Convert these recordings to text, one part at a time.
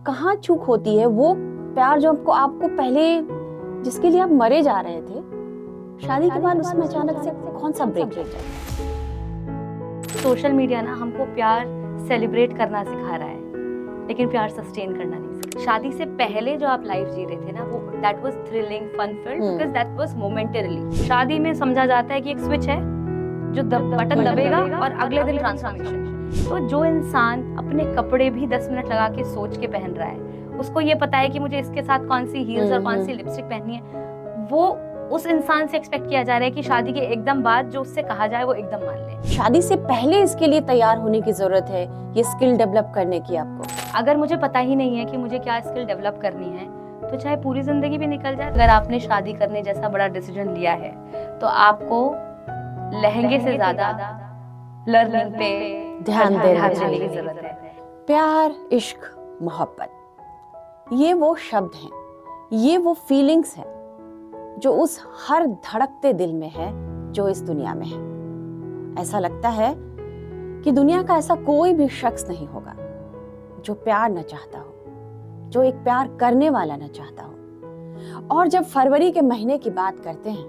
कहाँ चूक होती है वो प्यार जो आपको पहले जिसके लिए आप मरे जा रहे थे, शादी के बाद उसमें अचानक से कौन सा ब्रेक ले जाए। सोशल मीडिया ना हमको प्यार सेलिब्रेट करना सिखा रहा है, लेकिन प्यार सस्टेन करना नहीं सिखा। शादी से पहले जो आप लाइफ जी रहे थे ना, वो that was thrilling, fun filled, because that was momentarily. शादी में समझा जाता है कि एक स्विच है जो बटन दबेगा और अगले दिन ट्रांसफॉर्मेशन। तो जो इंसान अपने कपड़े भी 10 मिनट लगा के सोच के पहन रहा है, उसको ये पता है कि मुझे इसके साथ कौन सी हील्स और कौन सी लिपस्टिक पहननी है, वो उस इंसान से एक्सपेक्ट किया जा रहा है कि शादी के एकदम बाद जो उससे कहा जाए वो एकदम मान ले। शादी से पहले इसके लिए तैयार होने की जरूरत है, ये स्किल डेवलप करने की आपको। अगर मुझे पता ही नहीं है कि मुझे क्या स्किल डेवलप करनी है, तो चाहे पूरी जिंदगी भी निकल जाए। अगर आपने शादी करने जैसा बड़ा डिसीजन लिया है, तो आपको लहंगे से ज्यादा लर्निंग पे ध्यान देने की जरूरत है। प्यार, इश्क, मोहब्बत, ये वो शब्द हैं, ये वो फीलिंग्स हैं जो उस हर धड़कते दिल में है जो इस दुनिया में है। ऐसा लगता है कि दुनिया का ऐसा कोई भी शख्स नहीं होगा जो प्यार न चाहता हो, जो एक प्यार करने वाला न चाहता हो। और जब फरवरी के महीने की बात करते हैं,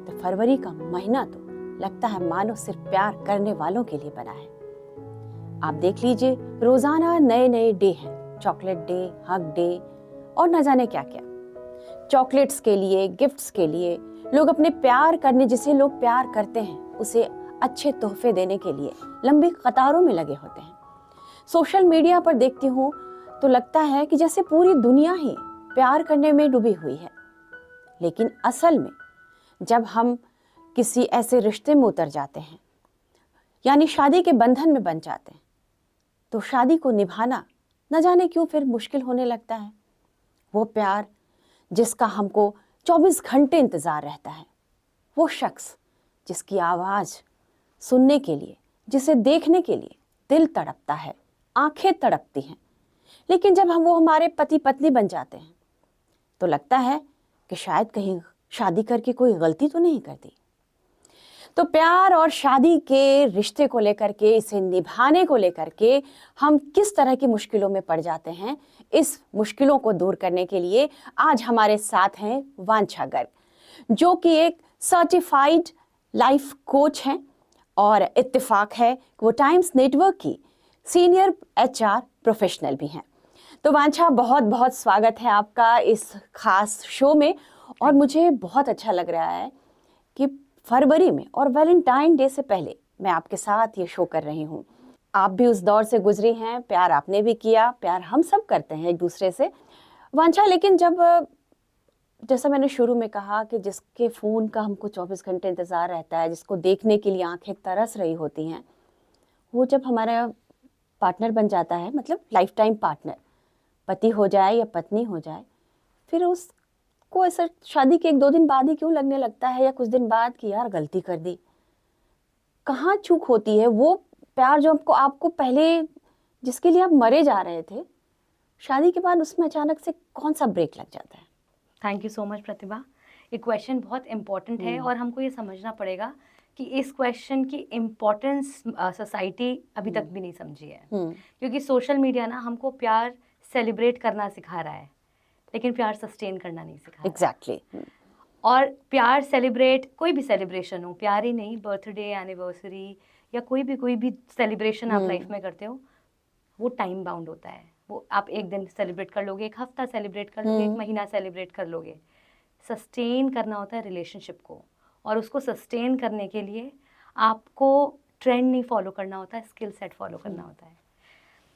तो फरवरी का महीना तो लगता है मानो सिर्फ प्यार करने वालों के लिए बना है। आप देख लीजिए, रोजाना नए नए डे हैं, चॉकलेट डे, हग डे और न जाने क्या क्या। चॉकलेट्स के लिए, गिफ्ट्स के लिए, लोग अपने प्यार करने, जिसे लोग प्यार करते हैं, उसे अच्छे तोहफे देने के लिए लंबी कतारों में लगे होते हैं। सोशल मीडिया पर देखती हूँ तो लगता है कि जैसे पूरी दुनिया ही प्यार करने में डूबी हुई है। लेकिन असल में जब हम किसी ऐसे रिश्ते में उतर जाते हैं, यानी शादी के बंधन में बन जाते हैं, तो शादी को निभाना न जाने क्यों फिर मुश्किल होने लगता है। वो प्यार जिसका हमको 24 घंटे इंतजार रहता है, वो शख्स जिसकी आवाज सुनने के लिए, जिसे देखने के लिए दिल तड़पता है, आंखें तड़पती हैं। लेकिन जब वो हमारे पति पत्नी बन जाते हैं, तो लगता है कि शायद कहीं शादी करके कोई गलती तो नहीं कर दी। तो प्यार और शादी के रिश्ते को लेकर के, इसे निभाने को लेकर के हम किस तरह की मुश्किलों में पड़ जाते हैं, इस मुश्किलों को दूर करने के लिए आज हमारे साथ हैं वांछा गर्ग, जो कि एक सर्टिफाइड लाइफ कोच हैं और इत्तेफाक है वो टाइम्स नेटवर्क की सीनियर HR प्रोफेशनल भी हैं। तो वांछा, बहुत बहुत स्वागत है आपका इस खास शो में। और मुझे बहुत अच्छा लग रहा है कि फरवरी में और वैलेंटाइन डे से पहले मैं आपके साथ ये शो कर रही हूँ। आप भी उस दौर से गुजरी हैं, प्यार आपने भी किया, प्यार हम सब करते हैं एक दूसरे से। वांछा, लेकिन जैसा मैंने शुरू में कहा कि जिसके फ़ोन का हमको 24 घंटे इंतज़ार रहता है, जिसको देखने के लिए आंखें तरस रही होती हैं, वो जब हमारा पार्टनर बन जाता है, मतलब लाइफ टाइम पार्टनर, पति हो जाए या पत्नी हो जाए, फिर उसको ऐसा शादी के 1-2 दिन बाद ही क्यों लगने लगता है, या कुछ दिन बाद कि यार गलती कर दी। कहाँ चूक होती है वो प्यार जो आपको पहले जिसके लिए आप मरे जा रहे थे, शादी के बाद उसमें अचानक से कौन सा ब्रेक लग जाता है। थैंक यू सो मच प्रतिभा। ये क्वेश्चन बहुत इम्पोर्टेंट है और हमको ये समझना पड़ेगा कि इस क्वेश्चन की इम्पोर्टेंस सोसाइटी अभी तक भी नहीं समझी है। क्योंकि सोशल मीडिया ना हमको प्यार सेलिब्रेट करना सिखा रहा है, लेकिन प्यार सस्टेन करना नहीं सिखा रहा। एग्जैक्टली। और प्यार सेलिब्रेट, कोई भी सेलिब्रेशन हो, प्यार ही नहीं, बर्थडे, एनिवर्सरी या कोई भी सेलिब्रेशन आप लाइफ में करते हो, वो टाइम बाउंड होता है। वो आप एक दिन सेलिब्रेट कर लोगे, एक हफ्ता सेलिब्रेट कर लोगे, एक महीना सेलिब्रेट कर लोगे। सस्टेन करना होता है रिलेशनशिप को, और उसको सस्टेन करने के लिए आपको ट्रेंड नहीं फॉलो करना होता है, स्किल सेट फॉलो करना होता है।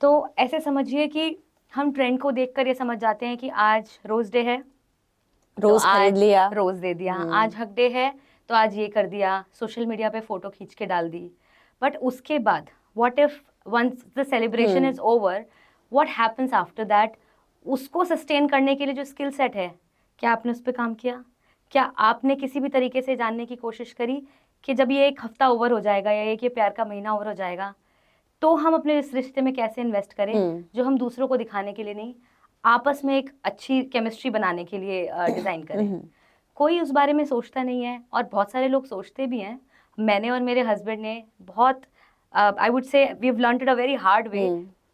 तो ऐसे समझिए कि हम ट्रेंड को देखकर ये समझ जाते हैं कि आज रोज डे है, रोज खरीद लिया, रोज दे दिया। आज हक डे है तो आज ये कर दिया, सोशल मीडिया पे फोटो खींच के डाल दी। बट उसके बाद what if once the celebration is over, what happens after that? उसको सस्टेन करने के लिए जो स्किल सेट है, क्या आपने उस पर काम किया? क्या आपने किसी भी तरीके से जानने की कोशिश करी कि जब ये एक हफ्ता ओवर हो जाएगा या ये प्यार का महीना ओवर हो जाएगा, तो हम अपने इस रिश्ते में कैसे इन्वेस्ट करें, जो हम दूसरों को दिखाने के लिए नहीं, आपस में एक अच्छी केमिस्ट्री बनाने के लिए डिज़ाइन करें? कोई उस बारे में सोचता नहीं है, और बहुत सारे लोग सोचते भी हैं। मैंने और मेरे हस्बैंड ने बहुत, I would say we have learned it a very hard way.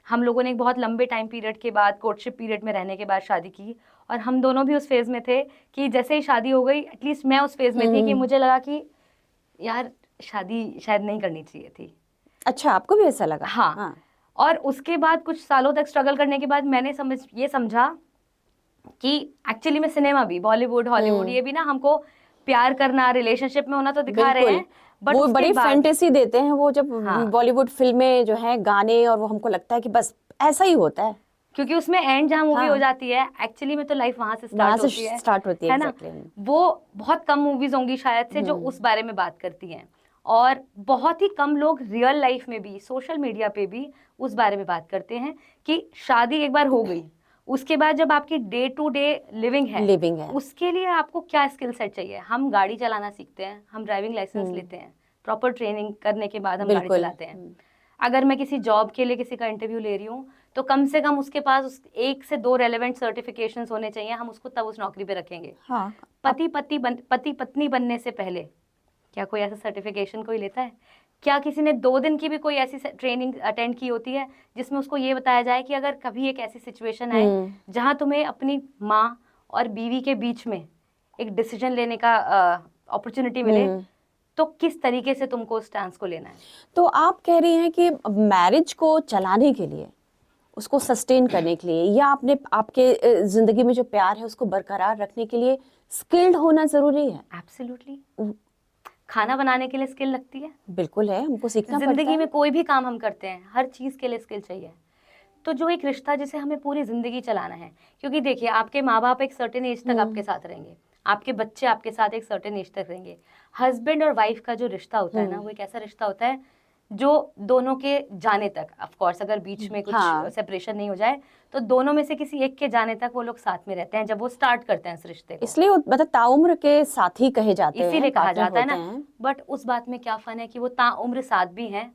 हम लोगों ने एक बहुत लंबे टाइम पीरियड के बाद, कोर्टशिप पीरियड में रहने के बाद शादी की, और हम दोनों भी उस फेज में थे कि जैसे ही शादी हो गई, एटलीस्ट मैं उस फेज में थी कि मुझे लगा कि यार शादी शायद नहीं करनी चाहिए थी। अच्छा, आपको भी ऐसा लगा? हाँ। और उसके बाद कुछ सालों तक स्ट्रगल करने के बाद मैंने ये समझा कि एक्चुअली में सिनेमा भी, बॉलीवुड, हॉलीवुड, ये भी ना हमको प्यार करना, रिलेशनशिप में होना तो दिखा रहे हैं, बट वो बड़ी फैंटेसी देते हैं वो, जब हाँ। बॉलीवुड फिल्में जो है, गाने, और वो हमको लगता है कि बस ऐसा ही होता है, क्योंकि उसमें एंड जहाँ मूवी हाँ। हो जाती है, एक्चुअली में तो लाइफ वहां से स्टार्ट होती है ना। exactly। वो बहुत कम मूवीज होंगी शायद से जो उस बारे में बात करती हैं, और बहुत ही कम लोग रियल लाइफ में भी, सोशल मीडिया पे भी उस बारे में बात करते हैं कि शादी एक बार हो गई, उसके बाद जब आपकी डे टू डे लिविंग है, उसके लिए आपको क्या स्किल सेट चाहिए। हम गाड़ी चलाना सीखते हैं, हम ड्राइविंग लाइसेंस लेते हैं, प्रॉपर ट्रेनिंग करने के बाद हम गाड़ी चलाते हैं। अगर मैं किसी जॉब के लिए किसी का इंटरव्यू ले रही हूँ, तो कम से कम उसके पास 1 से 2 रेलेवेंट सर्टिफिकेशंस होने चाहिए, हम उसको तब उस नौकरी पे रखेंगे। हाँ। पति पत्नी बनने से पहले क्या कोई ऐसा सर्टिफिकेशन कोई लेता है? क्या किसी ने 2 दिन की भी कोई ऐसी ट्रेनिंग अटेंड की होती है जिसमें उसको ये बताया जाए कि अगर कभी एक ऐसी सिचुएशन आए जहां तुम्हें अपनी माँ और बीवी के बीच में एक डिसीजन लेने का अपॉर्चुनिटी मिले, तो किस तरीके से तुमको उस स्टैंस को लेना है? तो आप कह रही हैं कि मैरिज को चलाने के लिए, उसको सस्टेन करने के लिए, या आपके जिंदगी में जो प्यार है उसको बरकरार रखने के लिए स्किल्ड होना जरूरी है? एब्सोल्युटली। खाना बनाने के लिए स्किल लगती है, बिल्कुल है, हमको सीखना पड़ता है। जिंदगी में कोई भी काम हम करते हैं, हर चीज के लिए स्किल चाहिए। तो जो एक रिश्ता जिसे हमें पूरी जिंदगी चलाना है, क्योंकि देखिए आपके माँ बाप एक सर्टेन एज तक आपके साथ रहेंगे, आपके बच्चे आपके साथ एक सर्टेन एज तक रहेंगे। हस्बैंड और वाइफ का जो रिश्ता होता है ना, वो एक ऐसा रिश्ता होता है जो दोनों के जाने तक, ऑफ कोर्स अगर बीच में कुछ सेपरेशन नहीं हो जाए, तो दोनों में से किसी एक के जाने तक वो लोग साथ में रहते हैं जब वो स्टार्ट करते हैं इस रिश्ते को। इसलिए मतलब ताउम्र के साथी कहे जाते हैं, इसीलिए कहा जाता है ना। बट उस बात में क्या फन है कि वो ताउम्र साथ भी हैं,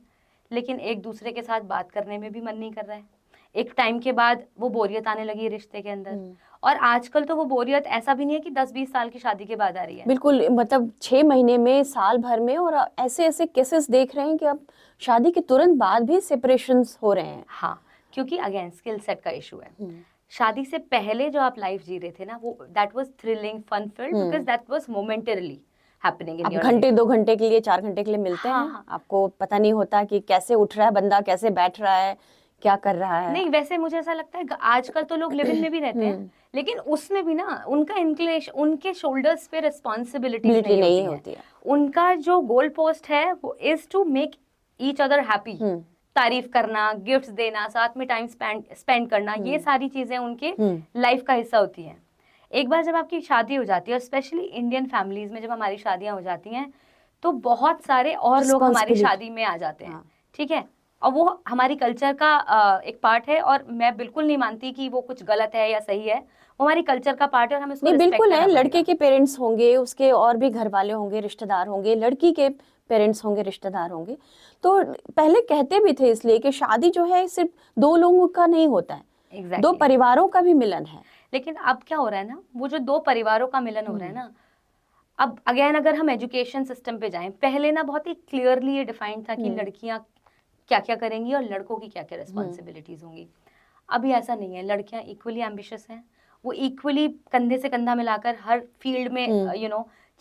लेकिन एक दूसरे के साथ बात करने में भी मन नहीं कर रहा है। एक टाइम के बाद वो बोरियत आने लगी है रिश्ते के अंदर, और आजकल तो वो बोरियत ऐसा भी नहीं है कि 10-20 साल की शादी के बाद आ रही है। बिल्कुल, मतलब 6 महीने में, साल भर में, और ऐसे ऐसे केसेस देख रहे हैं कि अब शादी के तुरंत बाद भी सेपरेशंस हो रहे हैं। हाँ, क्योंकि अगेन स्किल सेट का इशू है। शादी से पहले जो आप लाइफ जी रहे थे ना, वो that was thrilling, fun filled, because that was momentarily happening in your life. घंटे 2 घंटे के लिए, 4 घंटे के लिए मिलते हैं, आपको पता नहीं होता कि कैसे उठ रहा है बंदा, कैसे बैठ रहा है, क्या कर रहा है। नहीं, वैसे मुझे ऐसा लगता है आजकल तो लोग लिव इन में भी रहते हैं, लेकिन उसमें भी ना उनका इंक्लिनेशन, उनके शोल्डर्स पे रिस्पॉन्सिबिलिटीज नहीं होती है। उनका जो गोल पोस्ट है वो is to make each other happy. तारीफ करना, गिफ्ट्स देना, साथ में टाइम स्पेंड करना, ये सारी चीजें उनके लाइफ का हिस्सा होती हैं। एक बार जब आपकी शादी हो जाती है, और स्पेशली इंडियन फैमिलीज में जब हमारी शादियां हो जाती हैं, तो बहुत सारे और लोग हमारी शादी में आ जाते हैं। ठीक है, और वो हमारी कल्चर का एक पार्ट है, और मैं बिल्कुल नहीं मानती कि वो कुछ गलत है या सही है, वो हमारी कल्चर का पार्ट है और हमें उसको रिस्पेक्ट बिल्कुल करना है। पड़ेगा। लड़के के पेरेंट्स होंगे, उसके और भी घर वाले होंगे, रिश्तेदार होंगे, लड़की के पेरेंट्स होंगे, रिश्तेदार होंगे। तो पहले कहते भी थे इसलिए कि शादी जो है सिर्फ 2 लोगों का नहीं होता है, exactly। 2 परिवारों का भी मिलन है। लेकिन अब क्या हो रहा है ना, वो जो 2 परिवारों का मिलन हो रहा है ना, अब अगेन अगर हम एजुकेशन सिस्टम पे जाएं, पहले ना बहुत ही क्लियरली ये डिफाइंड था कि लड़कियां क्या क्या करेंगी और लड़कों की क्या क्या रिस्पॉन्सिबिलिटीज होंगी। अभी ऐसा नहीं है, लड़कियां इक्वली एम्बिशियस हैं, वो इक्वली कंधे से कंधा मिलाकर हर फील्ड में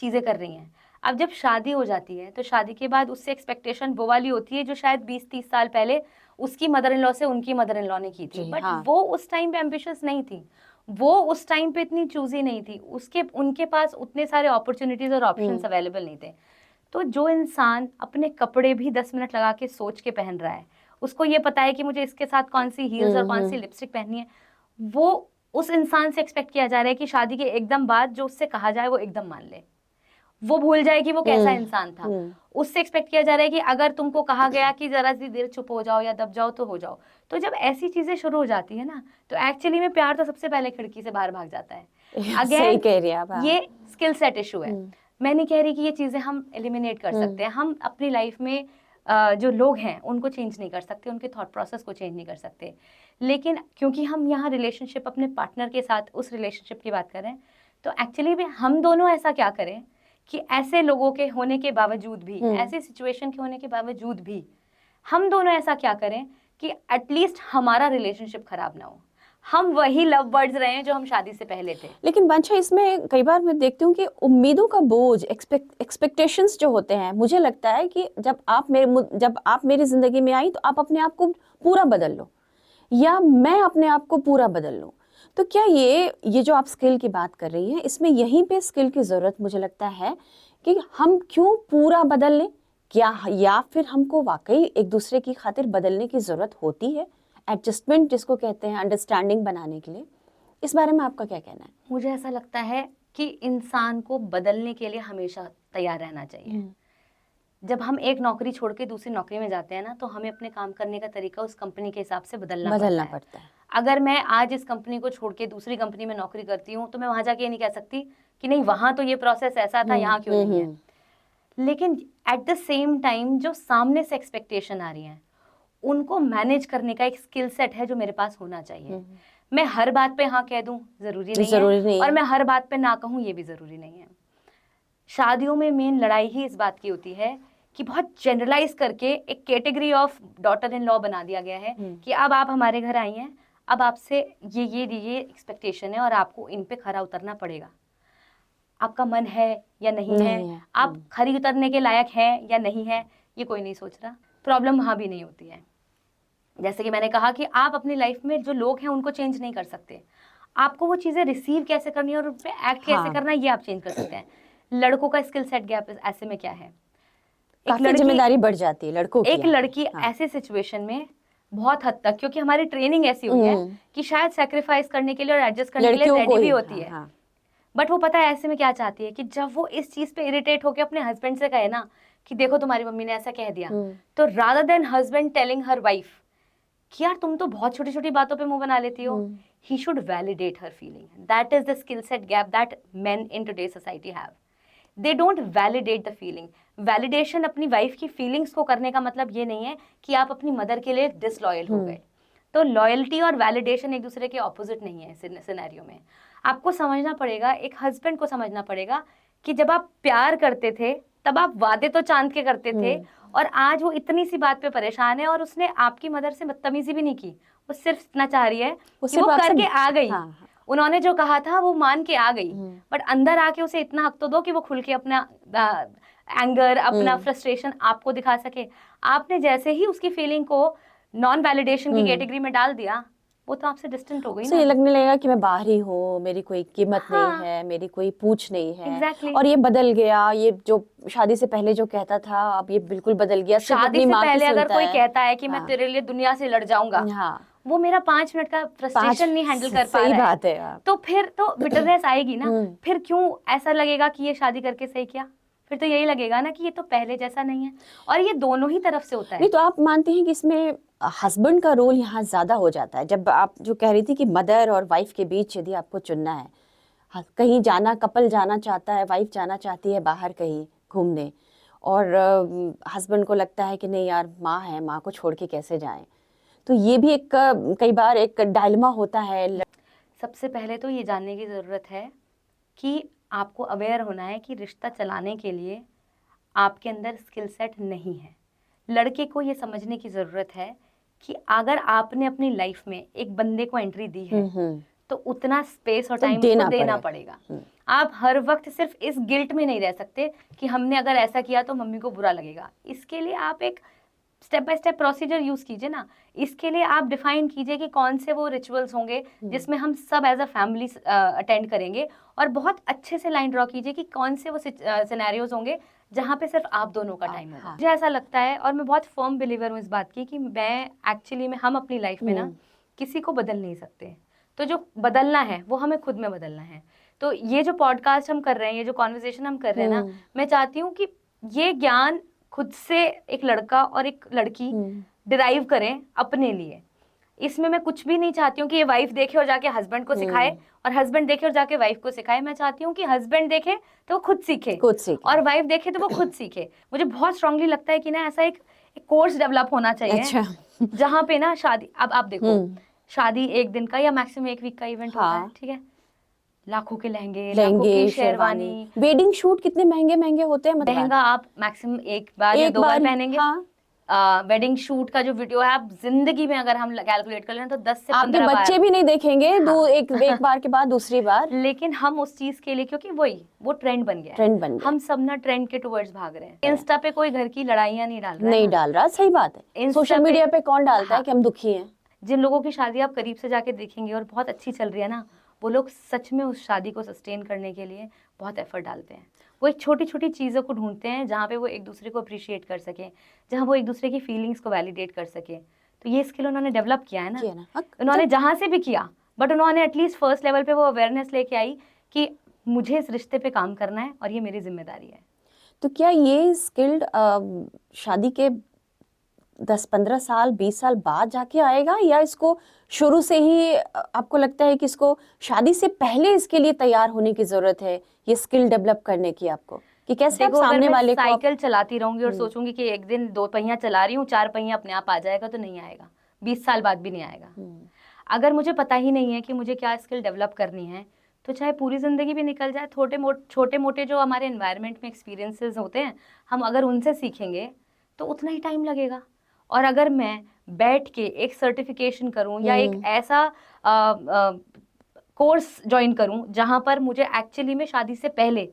चीजें कर रही हैं। अब जब शादी हो जाती है, तो शादी के बाद उससे एक्सपेक्टेशन वो वाली होती है जो शायद 20-30 साल पहले उसकी मदर इन लॉ से उनकी मदर इन लॉ ने की थी, बट वो उस टाइम पे एम्बिशियस नहीं थी, वो उस टाइम पे इतनी चूजी नहीं थी, उनके पास उतने सारे अपॉर्चुनिटीज और ऑप्शंस अवेलेबल नहीं थे। तो जो इंसान अपने कपड़े भी 10 मिनट लगा के सोच के पहन रहा है, उसको ये पता है कि मुझे इसके साथ कौन सी हील्स और कौन सी लिपस्टिक पहननी है, वो उस इंसान से एक्सपेक्ट किया जा रहा है कि शादी के एकदम बाद जो उससे कहा जाए वो एकदम मान ले, वो भूल जाए कि वो कैसा इंसान था। उससे एक्सपेक्ट किया जा रहा है कि अगर तुमको कहा गया कि जरा सी देर चुप हो जाओ या दब जाओ तो हो जाओ। तो जब ऐसी चीजें शुरू हो जाती है ना, तो एक्चुअली में प्यार तो सबसे पहले खिड़की से बाहर भाग जाता है। सही कह रही हैं आप। ये स्किल सेट इशू है। मैं नहीं कह रही कि ये चीजें हम एलिमिनेट कर सकते हैं, हम अपनी लाइफ में जो लोग हैं उनको चेंज नहीं कर सकते, उनके थॉट प्रोसेस को चेंज नहीं कर सकते, लेकिन क्योंकि हम यहाँ रिलेशनशिप अपने पार्टनर के साथ उस रिलेशनशिप की बात करें, तो एक्चुअली भी हम दोनों ऐसा क्या करें कि ऐसे लोगों के होने के बावजूद भी, ऐसे सिचुएशन के होने के बावजूद भी, हम दोनों ऐसा क्या करें कि एटलीस्ट हमारा रिलेशनशिप खराब ना हो। हम वही लव बर्ड्स रहे हैं जो हम शादी से पहले थे। लेकिन वंशा, इसमें कई बार मैं देखती हूँ कि उम्मीदों का बोझ, एक्सपेक्टेशंस जो होते हैं, मुझे लगता है कि जब आप मेरी जिंदगी में आई तो आप अपने आप को पूरा बदल लो, या मैं अपने आप को पूरा बदल लूं। तो क्या ये जो आप स्किल की बात कर रही हैं, इसमें यहीं पे स्किल की जरूरत मुझे लगता है कि हम क्यों पूरा बदल लें, क्या या फिर हमको वाकई एक दूसरे की खातिर बदलने की जरूरत होती है, एडजस्टमेंट जिसको कहते हैं, अंडरस्टैंडिंग बनाने के लिए। इस बारे में आपका क्या कहना है? मुझे ऐसा लगता है कि इंसान को बदलने के लिए हमेशा तैयार रहना चाहिए। जब हम एक नौकरी छोड़ के दूसरी नौकरी में जाते हैं ना, तो हमें अपने काम करने का तरीका उस कंपनी के हिसाब से बदलना पड़ता है। अगर मैं आज इस कंपनी को छोड़ के दूसरी कंपनी में नौकरी करती हूँ, तो मैं वहां जाके ये नहीं कह सकती कि नहीं वहां तो ये प्रोसेस ऐसा था, यहाँ क्यों नहीं है। लेकिन एट द सेम टाइम जो सामने से एक्सपेक्टेशन आ रही है, उनको मैनेज करने का एक स्किल सेट है जो मेरे पास होना चाहिए। मैं हर बात पे हाँ कह दूं जरूरी नहीं है, और मैं हर बात पे ना कहूं ये भी जरूरी नहीं है। शादियों में मेन लड़ाई ही इस बात की होती है कि बहुत जनरलाइज करके एक category of daughter in law बना दिया गया है कि अब आप हमारे घर आई हैं, अब आपसे ये एक्सपेक्टेशन है और आपको इन पे खरा उतरना पड़ेगा। आपका मन है या नहीं है, आप खरी उतरने के लायक हैं या नहीं है, ये कोई नहीं सोच रहा। प्रॉब्लम वहां भी नहीं होती है। जैसे कि मैंने कहा कि आप अपनी लाइफ में जो लोग हैं उनको चेंज नहीं कर सकते, आपको वो चीजें रिसीव कैसे करनी है और उन पे एक्ट कैसे करना है ये आप चेंज कर सकते हैं। लड़कों का स्किल सेट गैप ऐसे में क्या है, काफी जिम्मेदारी बढ़ जाती है लड़कों की। एक लड़की ऐसे सिचुएशन में बहुत हद तक, क्योंकि हमारी ट्रेनिंग ऐसी हुई है कि शायद सैक्रिफाइस करने के लिए और एडजस्ट करने के लिए रेडी भी होती है। बट वो पता है ऐसे में क्या चाहती है कि जब वो इस चीज पे इरिटेट होकर अपने हस्बैंड से कहे ना कि देखो तुम्हारी मम्मी ने ऐसा कह दिया, तो rather than husband telling her wife कि यार तुम तो बहुत छोटी छोटी बातों पे मुंह बना लेती हो, he should validate her feeling. That is the skill set gap that men in today's society have. They don't validate the feeling. Validation अपनी वाइफ की फीलिंग्स को करने का मतलब ये नहीं है कि आप अपनी मदर के लिए डिसलॉयल हो गए। तो लॉयल्टी और वैलिडेशन एक दूसरे के ऑपोजिट नहीं है इस सिनेरियो में। आपको समझना पड़ेगा, एक हस्बैंड को समझना पड़ेगा कि जब आप प्यार करते थे तब आप वादे तो चांद के करते थे, और आज वो इतनी सी बात पे परेशान है और उसने आपकी मदर से बदतमीजी भी नहीं की, वो सिर्फ इतना चाह रही है कि वो करके आ गई। उन्होंने जो कहा था वो मान के आ गई, बट अंदर आके उसे इतना हक तो दो कि वो खुल के अपना एंगर, अपना फ्रस्ट्रेशन आपको दिखा सके। आपने जैसे ही उसकी फीलिंग को नॉन वैलिडेशन की कैटेगरी में डाल दिया, वो तो आपसे डिस्टेंट हो गई ना। ये लगने लगेगा कि मैं बाहरी हूँ, मेरी कोई कीमत नहीं है, मेरी कोई पूछ नहीं है। Exactly. और ये बदल गया, ये जो शादी से पहले जो कहता था अब ये बिल्कुल बदल गया। शादी से पहले अगर कोई कहता है कि मैं तेरे लिए दुनिया से लड़ जाऊंगा, वो मेरा 5 मिनट का फ्रस्ट्रेशन नहीं हैंडल कर पा रहा है, तो फिर तो बिटरनेस आएगी ना। फिर क्यों ऐसा लगेगा कि ये शादी करके सही किया? फिर तो यही लगेगा ना कि ये तो पहले जैसा नहीं है। और ये दोनों ही तरफ से होता है। नहीं तो आप मानते हैं कि इसमें हस्बैंड का रोल यहाँ ज्यादा हो जाता है? जब आप जो कह रही थी कि मदर और वाइफ के बीच यदि आपको चुनना है, कहीं जाना, कपल जाना चाहता है, वाइफ जाना चाहती है बाहर कहीं घूमने, और हस्बैंड को लगता है कि नहीं यार माँ है, माँ को छोड़ के कैसे जाएं, तो ये भी एक कई बार एक डायलेमा होता है। सबसे पहले तो ये जानने की ज़रूरत है कि आपको अवेयर होना है कि रिश्ता चलाने के लिए आपके अंदर स्किल सेट नहीं है। लड़के को ये समझने की ज़रूरत है कि अगर आपने अपनी लाइफ में एक बंदे को एंट्री दी है तो उतना स्पेस और टाइम तो देना पड़ेगा। आप हर वक्त सिर्फ इस गिल्ट में नहीं रह सकते कि हमने अगर ऐसा किया तो मम्मी को बुरा लगेगा। इसके लिए आप एक step by step procedure use कीजिए ना। इसके लिए आप डिफाइन कीजिए कि कौन से वो रिचुअल्स होंगे जिसमें हम सब एज अ फैमिली अटेंड करेंगे, और बहुत अच्छे से लाइन ड्रॉ कीजिए कि कौन से वो सिनेरियोज होंगे जहाँ पे सिर्फ आप दोनों का टाइम होगा। मुझे ऐसा लगता है, और मैं बहुत फर्म बिलीवर हूँ इस बात की, कि मैं एक्चुअली में हम अपनी लाइफ में ना किसी को बदल नहीं सकते। तो जो बदलना है वो हमें खुद में बदलना है। तो ये जो पॉडकास्ट हम कर रहे हैं, ये जो कॉन्वर्सेशन हम कर रहे हैं ना, मैं चाहती हूँ कि ये ज्ञान खुद से एक लड़का और एक लड़की डिराइव करें अपने लिए। इसमें मैं कुछ भी नहीं चाहती हूँ कि ये वाइफ देखे और जाके हस्बैंड को सिखाए, और हस्बैंड देखे और जाके वाइफ को सिखाए। मैं चाहती हूँ कि हस्बैंड देखे तो वो खुद सीखे, और वाइफ देखे तो वो खुद सीखे। मुझे बहुत स्ट्रांगली लगता है कि ना ऐसा एक कोर्स डेवलप होना चाहिए। अच्छा। जहाँ पे ना शादी, अब आप देखो शादी एक दिन का या मैक्सिमम एक वीक का इवेंट होता है, ठीक है, लाखों के लहंगे, लाखों की शेरवानी, वेडिंग शूट कितने महंगे महंगे होते हैं। लहंगा आप मैक्सिमम एक बार या 2 बार पहनेंगे। वेडिंग शूट का जो वीडियो है, आप जिंदगी में अगर हम कैलकुलेट कर लें तो 10 से 15 आपके बार, बच्चे भी नहीं देखेंगे एक बार के बाद दूसरी बार। लेकिन हम उस चीज के लिए, क्योंकि वो ट्रेंड बन गया है, ट्रेंड बन गया, हम सब ना ट्रेंड के टुवर्ड्स भाग रहे हैं। इंस्टा पे कोई घर की लड़ाइयाँ नहीं डाल रहा है नहीं ना। डाल रहा, सही बात है। इंस्टा सोशल पे- मीडिया पे कौन डालता है हाँ। कि हम दुखी हैं। जिन लोगों की शादी आप करीब से जाके देखेंगे और बहुत अच्छी चल रही है ना, वो लोग सच में उस शादी को सस्टेन करने के लिए बहुत एफर्ट डालते हैं। वो एक छोटी छोटी चीज़ों को ढूंढते हैं जहाँ पे वो एक दूसरे को अप्रिशिएट कर सकें, जहाँ वो एक दूसरे की फीलिंग्स को वैलिडेट कर सकें। तो ये स्किल उन्होंने डेवलप किया है ना, किया ना। उन्होंने जहाँ से भी किया, बट उन्होंने एटलीस्ट फर्स्ट लेवल पे वो अवेयरनेस लेके आई कि मुझे इस रिश्ते पे काम करना है और ये मेरी जिम्मेदारी है। तो क्या ये स्किल्ड शादी के 10-15 साल 20 साल बाद जाके आएगा, या इसको शुरू से ही आपको लगता है कि इसको शादी से पहले इसके लिए तैयार होने की जरूरत है, ये स्किल डेवलप करने की आपको, कि कैसे आप देखो, अगर सामने मैं वाले को साइकिल चलाती रहूंगी और सोचूंगी कि एक दिन 2 पहिया चला रही हूँ, 4 पहिया अपने आप आ जाएगा, तो नहीं आएगा, 20 साल बाद भी नहीं आएगा। अगर मुझे पता ही नहीं है कि मुझे क्या स्किल डेवलप करनी है, तो चाहे पूरी ज़िंदगी भी निकल जाए, छोटे मोटे जो हमारे एनवायरनमेंट में एक्सपीरियंसेस होते हैं, हम अगर उनसे सीखेंगे तो उतना ही टाइम लगेगा। और अगर मैं बैठ के एक सर्टिफिकेशन करूं या एक ऐसा कोर्स ज्वाइन करूं जहां पर मुझे एक्चुअली में शादी से पहले,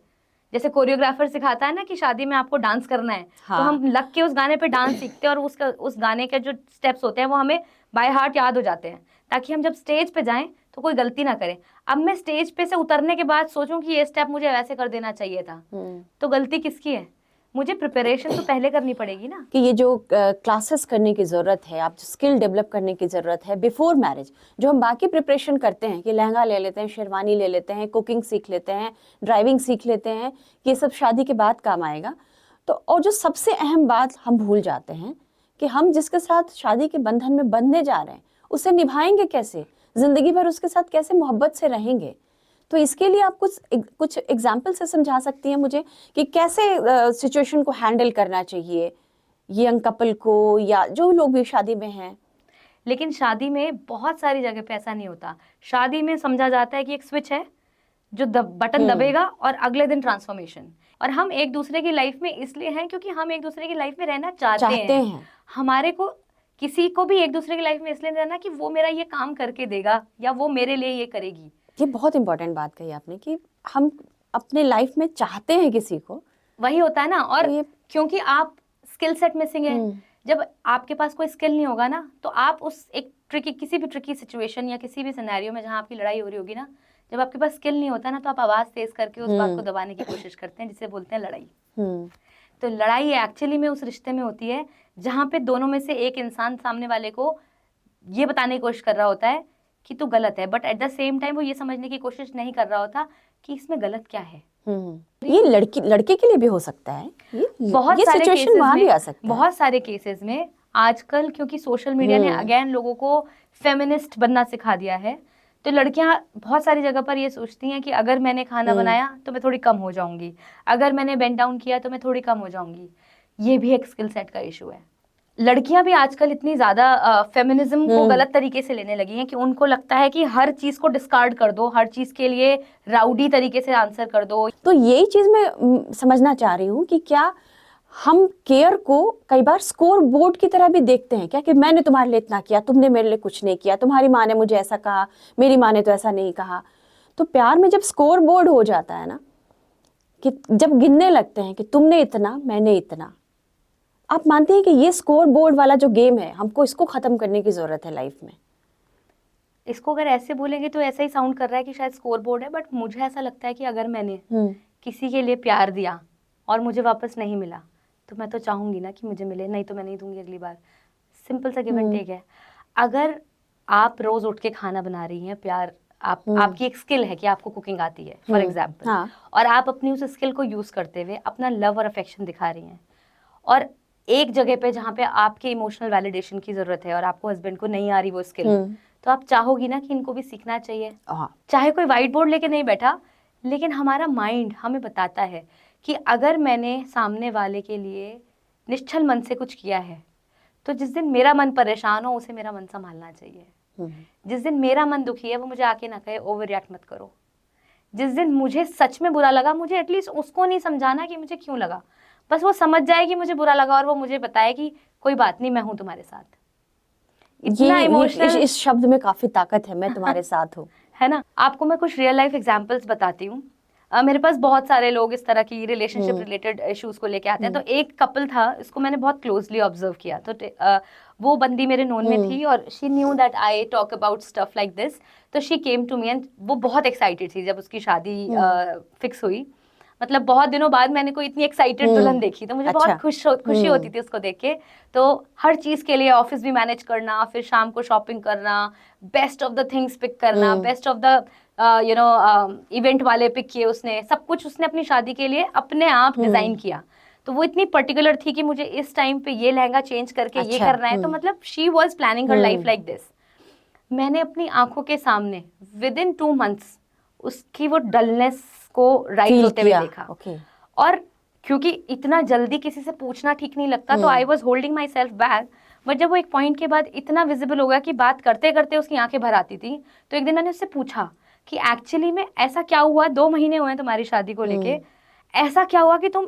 जैसे कोरियोग्राफर सिखाता है ना कि शादी में आपको डांस करना है, हाँ। तो हम लग के उस गाने पे डांस सीखते हैं और उस गाने के जो स्टेप्स होते हैं वो हमें बाय हार्ट याद हो जाते हैं, ताकि हम जब स्टेज पे जाएं तो कोई गलती ना करें। अब मैं स्टेज पे से उतरने के बाद सोचूं कि ये स्टेप मुझे वैसे कर देना चाहिए था, तो गलती किसकी है? मुझे प्रिपरेशन तो पहले करनी पड़ेगी ना। कि ये जो क्लासेस करने की ज़रूरत है, आप स्किल डेवलप करने की ज़रूरत है बिफोर मैरिज, जो हम बाकी प्रिपरेशन करते हैं कि लहंगा ले लेते हैं, शेरवानी ले लेते हैं, कुकिंग सीख लेते हैं, ड्राइविंग सीख लेते हैं, ये सब शादी के बाद काम आएगा। तो और जो सबसे अहम बात हम भूल जाते हैं कि हम जिसके साथ शादी के बंधन में बंधने जा रहे हैं उसे निभाएंगे कैसे, ज़िंदगी भर उसके साथ कैसे मोहब्बत से रहेंगे। तो इसके लिए आप कुछ एग्जाम्पल से समझा सकती हैं मुझे कि कैसे सिचुएशन को हैंडल करना चाहिए यंग कपल को, या जो लोग भी शादी में हैं। लेकिन शादी में बहुत सारी जगह पे ऐसा नहीं होता। शादी में समझा जाता है कि एक स्विच है जो बटन दबेगा और अगले दिन ट्रांसफॉर्मेशन। और हम एक दूसरे की लाइफ में इसलिए हैं क्योंकि हम एक दूसरे की लाइफ में रहना चाहते हैं। हमारे को किसी को भी एक दूसरे की लाइफ में इसलिए रहना कि वो मेरा ये काम करके देगा या वो मेरे लिए ये करेगी। ये बहुत इंपॉर्टेंट बात कही आपने कि हम अपने लाइफ में चाहते हैं किसी को, वही होता है ना। और क्योंकि आप स्किल सेट मिसिंग है, जब आपके पास कोई स्किल नहीं होगा ना, तो आप उस एक किसी भी ट्रिकी सिचुएशन या किसी भी सिनेरियो में जहाँ आपकी लड़ाई हो रही होगी ना, जब आपके पास स्किल नहीं होता ना, तो आप आवाज तेज करके उस बात को दबाने की कोशिश करते हैं, जिसे बोलते हैं लड़ाई। तो लड़ाई एक्चुअली में उस रिश्ते में होती है जहाँ पे दोनों में से एक इंसान सामने वाले को ये बताने की कोशिश कर रहा होता है कि तू गलत है, but at the same time वो ये समझने की कोशिश नहीं कर रहा होता कि इसमें गलत क्या है। ये लड़के के लिए भी हो सकता है, बहुत सारे सिचुएशन वहां भी आ सकता है। बहुत सारे केसेस में आजकल, क्योंकि सोशल मीडिया ने अगेन लोगों को फेमिनिस्ट बनना सिखा दिया है, तो लड़कियां बहुत सारी जगह पर ये सोचती हैं कि अगर मैंने खाना बनाया तो मैं थोड़ी कम हो जाऊंगी, अगर मैंने बेंड डाउन किया तो मैं थोड़ी कम हो जाऊंगी। ये भी एक स्किल सेट का इशू है। लड़कियां भी आजकल इतनी ज्यादा फेमिनिज्म को गलत तरीके से लेने लगी हैं कि उनको लगता है कि हर चीज को डिस्कार्ड कर दो, हर चीज के लिए राउडी तरीके से आंसर कर दो। तो यही चीज मैं समझना चाह रही हूँ कि क्या हम केयर को कई बार स्कोर बोर्ड की तरह भी देखते हैं क्या, कि मैंने तुम्हारे लिए इतना किया, तुमने मेरे लिए कुछ नहीं किया, तुम्हारी माँ ने मुझे ऐसा कहा, मेरी माँ ने तो ऐसा नहीं कहा। तो प्यार में जब स्कोर बोर्ड हो जाता है ना, कि जब गिनने लगते हैं कि तुमने इतना, मैंने इतना, आप मानते हैं कि ये स्कोर बोर्ड वाला जो गेम है, हमको इसको खत्म करने की जरूरत है लाइफ में? इसको अगर ऐसे बोलेंगे तो ऐसा ही साउंड कर रहा है कि शायद स्कोर बोर्ड है, बट मुझे ऐसा लगता है कि अगर मैंने किसी के लिए प्यार दिया और मुझे वापस नहीं मिला, तो मैं तो चाहूंगी ना कि मुझे मिले, नहीं तो मैं नहीं दूंगी अगली बार। सिंपल सा गिव एंड टेक है। अगर आप रोज उठ के खाना बना रही हैं, प्यार आपकी एक स्किल है कि आपको कुकिंग आती है फॉर एग्जाम्पल, और आप अपनी उस स्किल को यूज करते हुए अपना लव और अफेक्शन दिखा रही हैं, और एक जगह पे जहाँ पे आपके इमोशनल वैलिडेशन की जरूरत है और आपको हस्बैंड को नहीं आ रही वो स्किल, तो आप चाहोगी ना कि इनको भी सीखना चाहिए। चाहे कोई व्हाइट बोर्ड लेके नहीं बैठा, लेकिन हमारा माइंड हमें बताता है कि अगर मैंने सामने वाले के लिए निश्चल मन से कुछ किया है, तो जिस दिन मेरा मन परेशान हो उसे मेरा मन संभालना चाहिए। जिस दिन मेरा मन दुखी है वो मुझे आके ना कहे ओवर रिएक्ट मत करो। जिस दिन मुझे सच में बुरा लगा, मुझे एटलीस्ट उसको नहीं समझाना कि मुझे क्यों लगा, बस वो समझ जाए कि मुझे बुरा लगा और वो मुझे बताए कि कोई बात नहीं, मैं हूँ तुम्हारे साथ। इतना इमोशनल, इस शब्द में काफी ताकत है, मैं तुम्हारे साथ हूँ। है ना। आपको मैं कुछ रियल लाइफ एग्जांपल्स बताती हूँ। मेरे पास बहुत सारे लोग इस तरह की रिलेशनशिप रिलेटेड इश्यूज को लेके आते हैं। तो एक कपल था, इसको मैंने बहुत क्लोजली ऑब्जर्व किया। तो वो बंदी मेरे नोन में थी और she knew that I talk about stuff like this. तो she came to me and वो बहुत एक्साइटेड थी जब उसकी शादी फिक्स हुई। मतलब बहुत दिनों बाद मैंने कोई इतनी एक्साइटेड दुल्हन देखी, तो मुझे बहुत खुशी होती थी उसको देख के। तो हर चीज के लिए ऑफिस भी मैनेज करना, फिर शाम को शॉपिंग करना, best of the things pick करना, बेस्ट ऑफ द इवेंट वाले पिक किए उसने, सब कुछ उसने अपनी शादी के लिए अपने आप डिजाइन किया। तो वो इतनी पर्टिकुलर थी कि मुझे इस टाइम पे ये लहंगा चेंज करके ये करना है। तो मतलब she was planning her life like this. मैंने अपनी आंखों के सामने विद इन 2 months उसकी वो डलनेस को राइज होते हुए देखा। और क्योंकि इतना जल्दी किसी से पूछना ठीक नहीं लगता, तो I was holding my self back. But जब वो एक पॉइंट के बाद इतना विजिबल हो गया कि बात करते करते उसकी आंखें भर आती थी, तो एक दिन मैंने उससे पूछा कि एक्चुअली में ऐसा क्या हुआ, 2 महीने हुए हैं तुम्हारी शादी को लेके, ऐसा क्या हुआ कि तुम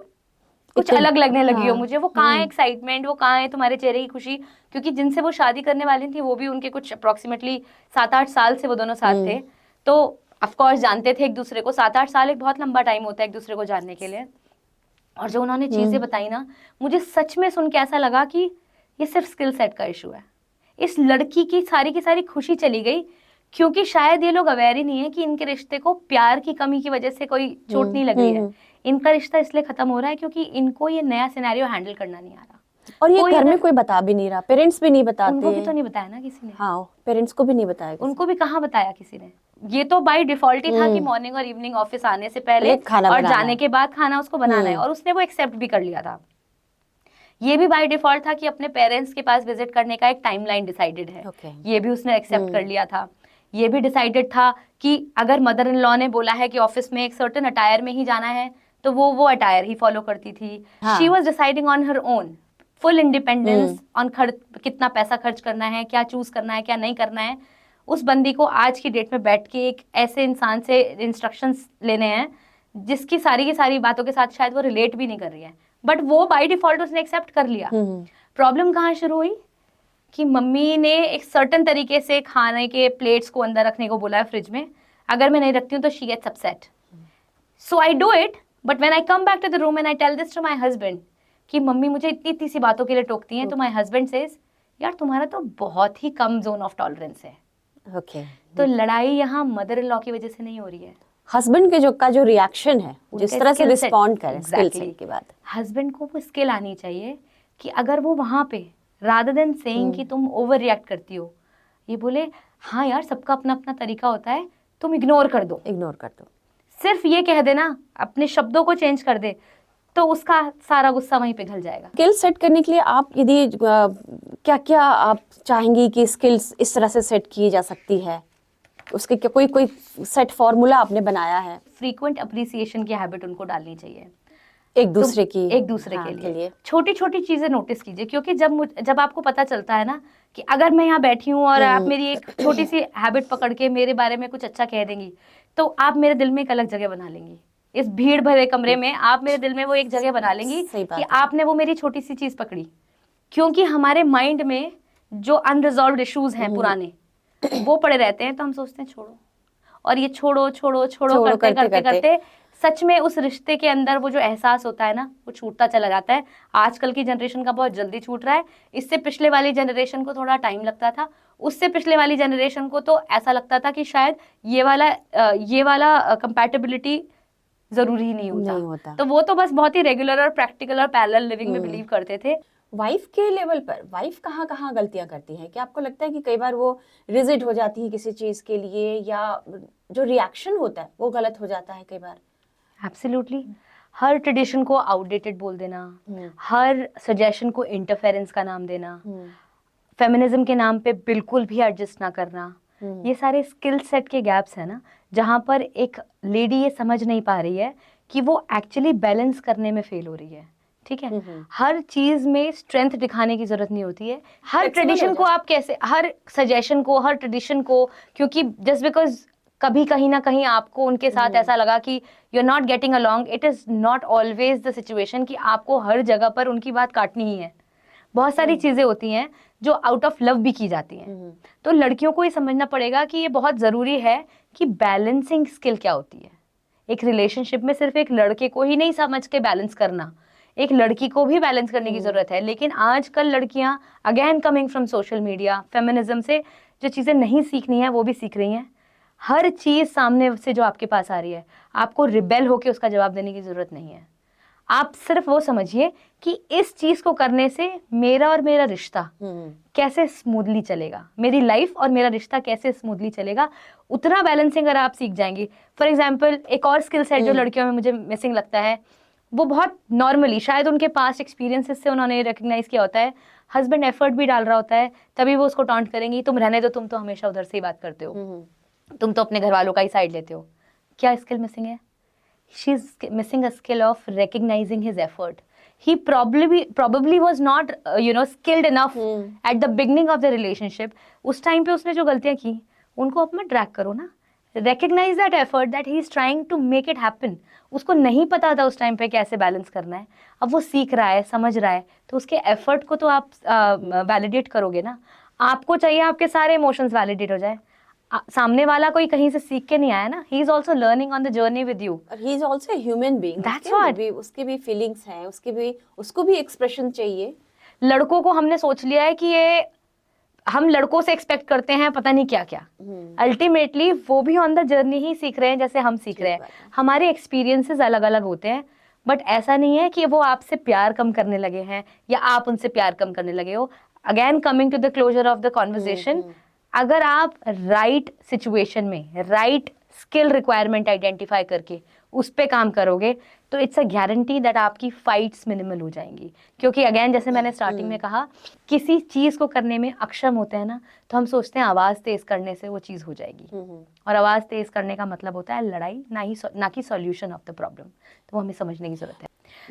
कुछ अलग लगने लगी हो मुझे, वो कहाँ है एक्साइटमेंट, वो कहाँ है तुम्हारे चेहरे की खुशी। क्योंकि जिनसे वो शादी करने वाली थी वो भी उनके कुछ अप्रोक्सीमेटली 7-8 साल से वो दोनों साथ थे। तो ऑफ कोर्स जानते थे एक दूसरे को। 7-8 साल एक बहुत लंबा टाइम होता है एक दूसरे को जानने के लिए। और जो उन्होंने चीजें बताई ना, मुझे सच में सुन के ऐसा लगा कि ये सिर्फ स्किल सेट का इशू है। इस लड़की की सारी खुशी चली गई, क्योंकि शायद ये लोग अवेयर ही नहीं है कि इनके रिश्ते को प्यार की कमी की वजह से कोई चोट नहीं लग रही है। इनका रिश्ता इसलिए खत्म हो रहा है क्योंकि इनको ये नया सिनेरियो हैंडल करना नहीं आ रहा। और ये घर में कोई बता भी नहीं रहा, पेरेंट्स भी नहीं बताते। उनको भी तो नहीं बताया ना किसी ने। हाँ, पेरेंट्स को भी नहीं बताया, उनको भी कहाँ बताया किसी ने। ये तो बाय डिफॉल्ट ही था कि मॉर्निंग और इवनिंग ऑफिस आने से पहले और जाने के बाद खाना उसको बनाना है, और उसने वो एक्सेप्ट भी कर लिया था। ये भी बाय डिफॉल्ट था कि अपने पेरेंट्स के पास विजिट करने का एक टाइमलाइन डिसाइडेड है। ये भी उसने एक्सेप्ट कर लिया था। ये भी डिसाइडेड था कि अगर मदर इन लॉ ने बोला है कि ऑफिस में एक सर्टेन अटायर में ही जाना है, तो वो अटायर ही फॉलो करती थी। She was deciding on her own, full independence on कितना पैसा खर्च करना है, क्या चूज करना है, क्या नहीं करना है। उस बंदी को आज की डेट में बैठ के एक ऐसे इंसान से इंस्ट्रक्शंस लेने हैं जिसकी सारी की सारी बातों के साथ शायद वो रिलेट भी नहीं कर रही है, बट वो बाय डिफॉल्ट उसने एक्सेप्ट कर लिया। प्रॉब्लम कहाँ शुरू हुई कि मम्मी ने एक सर्टेन तरीके से खाने के प्लेट्स को अंदर रखने को बोला है फ्रिज में। अगर मैं नहीं रखती हूँ तो she gets upset, so I do it. But when I come back to the room and I tell this to my husband कि मम्मी मुझे इतनी इतनी सी बातों के लिए टोकती हैं, तो माय हस्बैंड सेज यार तुम्हारा तो बहुत ही कम जोन ऑफ टॉलरेंस है। तो लड़ाई यहाँ मदर इन लॉ की वजह से नहीं हो रही है, हस्बैंड के जो रिएक्शन है, जिस तरह से रिस्पॉन्ड करें स्किल सेट के बाद। हस्बैंड को वो स्किल आनी चाहिए कि अगर वो वहां पे रादर देन सेइंग कि तुम ओवर रिएक्ट करती हो, ये बोले हाँ यार सबका अपना अपना तरीका होता है, तुम इग्नोर कर दो। सिर्फ ये कह देना, अपने शब्दों को चेंज कर दे, तो उसका सारा गुस्सा वहीं पिघल जाएगा। स्किल सेट करने के लिए आप यदि क्या क्या आप चाहेंगी कि स्किल्स इस तरह से सेट की जा सकती है, उसके क्या कोई सेट फॉर्मूला आपने बनाया है? फ्रीक्वेंट अप्रिसिएशन की हैबिट उनको डालनी चाहिए एक दूसरे के लिए। छोटी छोटी चीजें नोटिस कीजिए, क्योंकि जब आपको पता चलता है ना कि अगर मैं यहाँ बैठी हूँ और आप मेरी एक छोटी सी हैबिट पकड़ के मेरे बारे में कुछ अच्छा कह देंगी, तो आप मेरे दिल में एक अलग जगह बना लेंगी। इस भीड़ भरे कमरे में आप मेरे दिल में वो एक जगह बना लेंगी कि आपने वो मेरी छोटी सी चीज पकड़ी। क्योंकि हमारे माइंड में जो अनरिजॉल्व्ड इश्यूज हैं पुराने, वो पड़े रहते हैं, तो हम सोचते हैं छोड़ो, और ये छोड़ो करते सच में उस रिश्ते के अंदर वो जो एहसास होता है ना, वो छूटता चला जाता है। आजकल की जनरेशन का बहुत जल्दी छूट रहा है। इससे पिछले वाली जनरेशन को थोड़ा टाइम लगता था, उससे पिछले वाली जनरेशन को तो ऐसा लगता था कि शायद ये वाला कंपैटिबिलिटी जरूरी ही नहीं होता। तो वो तो बस बहुत ही रेगुलर और प्रैक्टिकल और पैरेलल लिविंग में बिलीव करते थे। वाइफ के लेवल पर वाइफ कहाँ गलतियां करती है? क्या आपको लगता है कि कई बार वो रिजिड हो जाती है किसी चीज के लिए, या जो रिएक्शन होता है वो गलत हो जाता है कई बार? एब्सोल्युटली। हर ट्रेडिशन को आउटडेटेड बोल देना, हर सजेशन को इंटरफेरेंस का नाम देना, फेमिनिज्म के नाम पे बिल्कुल भी एडजस्ट ना करना, ये सारे स्किल सेट के गैप्स है ना, जहाँ पर एक लेडी ये समझ नहीं पा रही है कि वो एक्चुअली बैलेंस करने में फेल हो रही है। ठीक है, हर चीज में स्ट्रेंथ दिखाने की जरूरत नहीं होती है। हर ट्रेडिशन को आप कैसे, हर सजेशन को, हर ट्रेडिशन को, क्योंकि जस्ट बिकॉज कभी कहीं ना कहीं आपको उनके साथ ऐसा लगा कि you are not getting along, it is not always the situation कि आपको हर जगह पर उनकी बात काटनी ही है। बहुत सारी चीजें होती हैं जो आउट ऑफ लव भी की जाती हैं। तो लड़कियों को ये समझना पड़ेगा कि ये बहुत जरूरी है कि बैलेंसिंग स्किल क्या होती है। एक रिलेशनशिप में सिर्फ एक लड़के को ही नहीं समझ के बैलेंस करना, एक लड़की को भी बैलेंस करने की जरूरत है। लेकिन आजकल लड़कियां again coming from social media, feminism से जो चीजें नहीं सीखनी है वो भी सीख रही हैं। हर चीज सामने से जो आपके पास आ रही है, आपको रिबेल होके उसका जवाब देने की जरूरत नहीं है। आप सिर्फ वो समझिए कि इस चीज को करने से मेरा और मेरा रिश्ता कैसे स्मूथली चलेगा, मेरी लाइफ और मेरा रिश्ता कैसे स्मूथली चलेगा। उतना बैलेंसिंग अगर आप सीख जाएंगी। फॉर एग्जाम्पल, एक और स्किल सेट जो लड़कियों में मुझे मिसिंग लगता है, वो बहुत नॉर्मली शायद उनके पास्ट एक्सपीरियंसेस से उन्होंने रिकग्नाइज किया होता है। हस्बैंड एफर्ट भी डाल रहा होता है, तभी वो उसको टॉन्ट करेंगी, तुम रहने दो, तुम तो हमेशा उधर से ही बात करते हो, तुम तो अपने घर वालों का ही साइड लेते हो। क्या स्किल मिसिंग है? She is missing a skill of recognizing his effort. He probably was not skilled enough at the beginning of the relationship. उस टाइम पे उसने जो गलतियां की उनको अब मत ड्रैग करो ना। Recognize that effort that he is trying to make it happen. उसको नहीं पता था उस टाइम पे कैसे बैलेंस करना है, अब वो सीख रहा है, समझ रहा है, तो उसके एफर्ट को तो आप वैलिडेट करोगे ना। आपको चाहिए आपके सारे इमोशंस वैलिडेट हो जाए। सामने वाला कोई कहीं से सीख के नहीं आया ना, he is also learning on the journey with you. He is also human being, that's what, उसके भी फीलिंग्स हैं, उसको भी एक्सप्रेशन चाहिए। लड़कों को हमने सोच लिया है कि ये हम लड़कों से एक्सपेक्ट करते हैं पता नहीं क्या क्या। अल्टीमेटली वो भी ऑन द जर्नी ही सीख रहे हैं जैसे हम सीख रहे हैं। हमारे एक्सपीरियंसेस अलग अलग होते हैं, बट ऐसा नहीं है कि वो आपसे प्यार कम करने लगे हैं या आप उनसे प्यार कम करने लगे हो। Again coming to the closure of the conversation, अगर आप राइट सिचुएशन में राइट स्किल रिक्वायरमेंट आइडेंटिफाई करके उस पे काम करोगे तो इट्स अ गारंटी दैट आपकी फाइट्स मिनिमल हो जाएंगी। क्योंकि अगेन जैसे मैंने स्टार्टिंग में कहा, किसी चीज को करने में अक्षम होते हैं ना, तो हम सोचते हैं आवाज तेज करने से वो चीज हो जाएगी, और आवाज तेज करने का मतलब होता है लड़ाई, ना कि सॉल्यूशन ऑफ द प्रॉब्लम। तो वो हमें समझने की जरूरत है।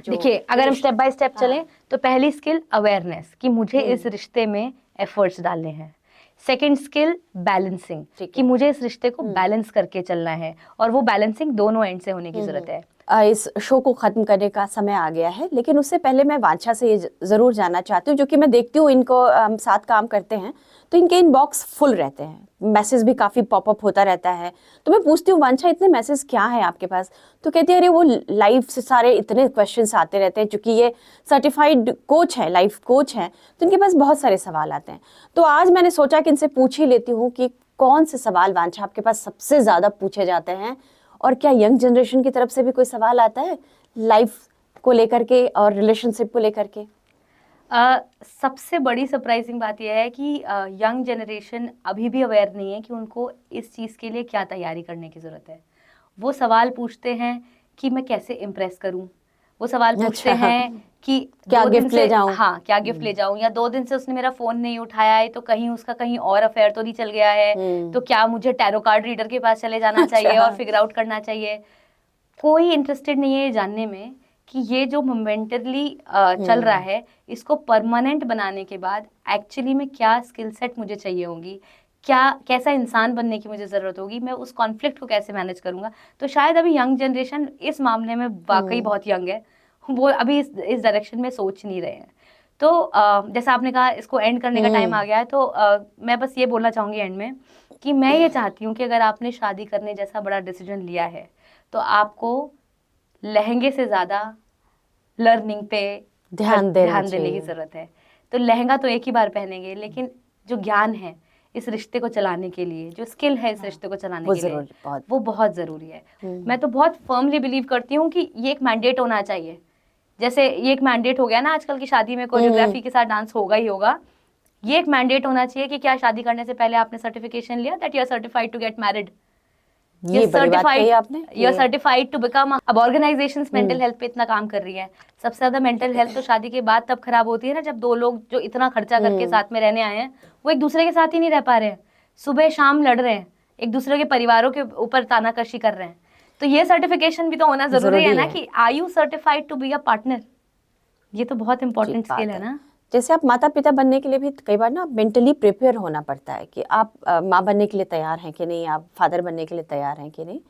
देखिए, अगर हम स्टेप बाय स्टेप चलें तो पहली स्किल अवेयरनेस कि मुझे इस रिश्ते में एफर्ट्स डालने हैं। सेकेंड स्किल बैलेंसिंग कि मुझे इस रिश्ते को बैलेंस करके चलना है, और वो बैलेंसिंग दोनों एंड से होने की जरूरत है। इस शो को खत्म करने का समय आ गया है, लेकिन उससे पहले मैं वांछा से ये जरूर जानना चाहती हूँ, जो कि मैं देखती हूँ इनको साथ काम करते हैं तो इनके इनबॉक्स फुल रहते हैं, मैसेज भी काफ़ी पॉपअप होता रहता है। तो मैं पूछती हूँ, वांछा इतने मैसेज क्या है आपके पास? तो कहती है अरे वो लाइव से सारे इतने क्वेश्चंस आते रहते हैं, चूंकि ये सर्टिफाइड कोच है, लाइफ कोच है, तो इनके पास बहुत सारे सवाल आते हैं। तो आज मैंने सोचा कि इनसे पूछ ही लेती हूँ कि कौन से सवाल वांछा आपके पास सबसे ज़्यादा पूछे जाते हैं, और क्या यंग जनरेशन की तरफ से भी कोई सवाल आता है लाइफ को लेकर के और रिलेशनशिप को लेकर के? सबसे बड़ी सरप्राइजिंग बात यह है कि यंग जनरेशन अभी भी अवेयर नहीं है कि उनको इस चीज़ के लिए क्या तैयारी करने की ज़रूरत है। वो सवाल पूछते हैं कि मैं कैसे इम्प्रेस करूं, वो सवाल पूछते हैं कि क्या गिफ्ट ले जाऊं, हाँ क्या गिफ्ट ले जाऊं, या 2 दिन से उसने मेरा फोन नहीं उठाया है तो कहीं उसका कहीं और अफेयर तो नहीं चल गया है, तो क्या मुझे टैरो कार्ड रीडर के पास चले जाना चाहिए और फिगर आउट करना चाहिए। कोई इंटरेस्टेड नहीं है ये जानने में कि ये जो मोमेंटली चल रहा है, इसको परमानेंट बनाने के बाद एक्चुअली में क्या स्किल सेट मुझे चाहिए होंगी, क्या कैसा इंसान बनने की मुझे ज़रूरत होगी, मैं उस कॉन्फ्लिक्ट को कैसे मैनेज करूंगा। तो शायद अभी यंग जनरेशन इस मामले में वाकई बहुत यंग है, वो अभी इस डायरेक्शन में सोच नहीं रहे हैं। तो जैसा आपने कहा इसको एंड करने का टाइम आ गया है, तो मैं बस ये बोलना चाहूँगी एंड में कि मैं ये चाहती हूँ कि अगर आपने शादी करने जैसा बड़ा डिसीजन लिया है तो आपको लहंगे से ज़्यादा लर्निंग पे ध्यान देने की ज़रूरत है। तो लहंगा तो एक ही बार पहनेंगे, लेकिन जो ज्ञान है इस रिश्ते को चलाने के लिए, जो स्किल है इस रिश्ते को चलाने के लिए, वो बहुत ज़रूरी है। मैं तो बहुत फर्मली बिलीव करती हूँ कि ये एक मैंडेट होना चाहिए। जैसे ये एक मैंडेट हो गया ना आजकल की शादी में कोरियोग्राफी के साथ डांस होगा ही होगा, ये एक मैंडेट होना चाहिए कि क्या शादी करने से पहले आपने सर्टिफिकेशन लिया that you are certified to get married, ये बड़ी बात कही आपने, you are certified to become. अब ऑर्गेनाइजेशंस मेंटल हेल्थ पे इतना काम कर रही है। सबसे ज्यादा मेंटल हेल्थ तो शादी के बाद तब खराब होती है ना, जब दो लोग जो इतना खर्चा करके साथ में रहने आए हैं वो एक दूसरे के साथ ही नहीं रह पा रहे हैं, सुबह शाम लड़ रहे हैं, एक दूसरे के परिवारों के ऊपर तानाकशी कर रहे हैं। तो ये सर्टिफिकेशन भी तो होना जरूरी है ना कि are you certified to be a partner. ये तो बहुत इंपॉर्टेंट स्किल है ना। जैसे आप माता पिता बनने के लिए भी कई बार ना मेंटली प्रिपेयर होना पड़ता है कि आप माँ बनने के लिए तैयार हैं कि नहीं, आप फादर बनने के लिए तैयार हैं कि नहीं।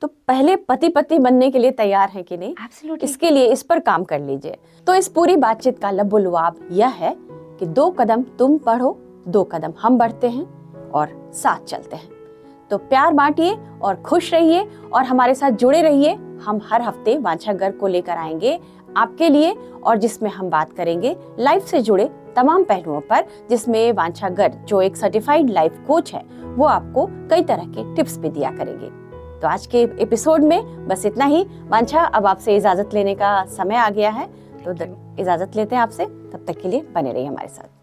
तो पहले पति पत्नी बनने के लिए तैयार हैं कि नहीं, Absolutely. इसके लिए इस पर काम कर लीजिए। तो इस पूरी बातचीत का लबुलुआब यह है कि 2 कदम तुम बढ़ो, 2 कदम हम बढ़ते हैं और साथ चलते हैं। तो प्यार बांटिए और खुश रहिए और हमारे साथ जुड़े रहिए। हम हर हफ्ते वांछा गर्ग को लेकर आएंगे आपके लिए, और जिसमें हम बात करेंगे लाइफ से जुड़े तमाम पहलुओं पर, जिसमें वांछा गर्ग जो एक सर्टिफाइड लाइफ कोच है वो आपको कई तरह के टिप्स भी दिया करेंगे। तो आज के एपिसोड में बस इतना ही। वांछा, अब आपसे इजाजत लेने का समय आ गया है, तो इजाजत लेते हैं आपसे। तब तक के लिए बने रहिए हमारे साथ।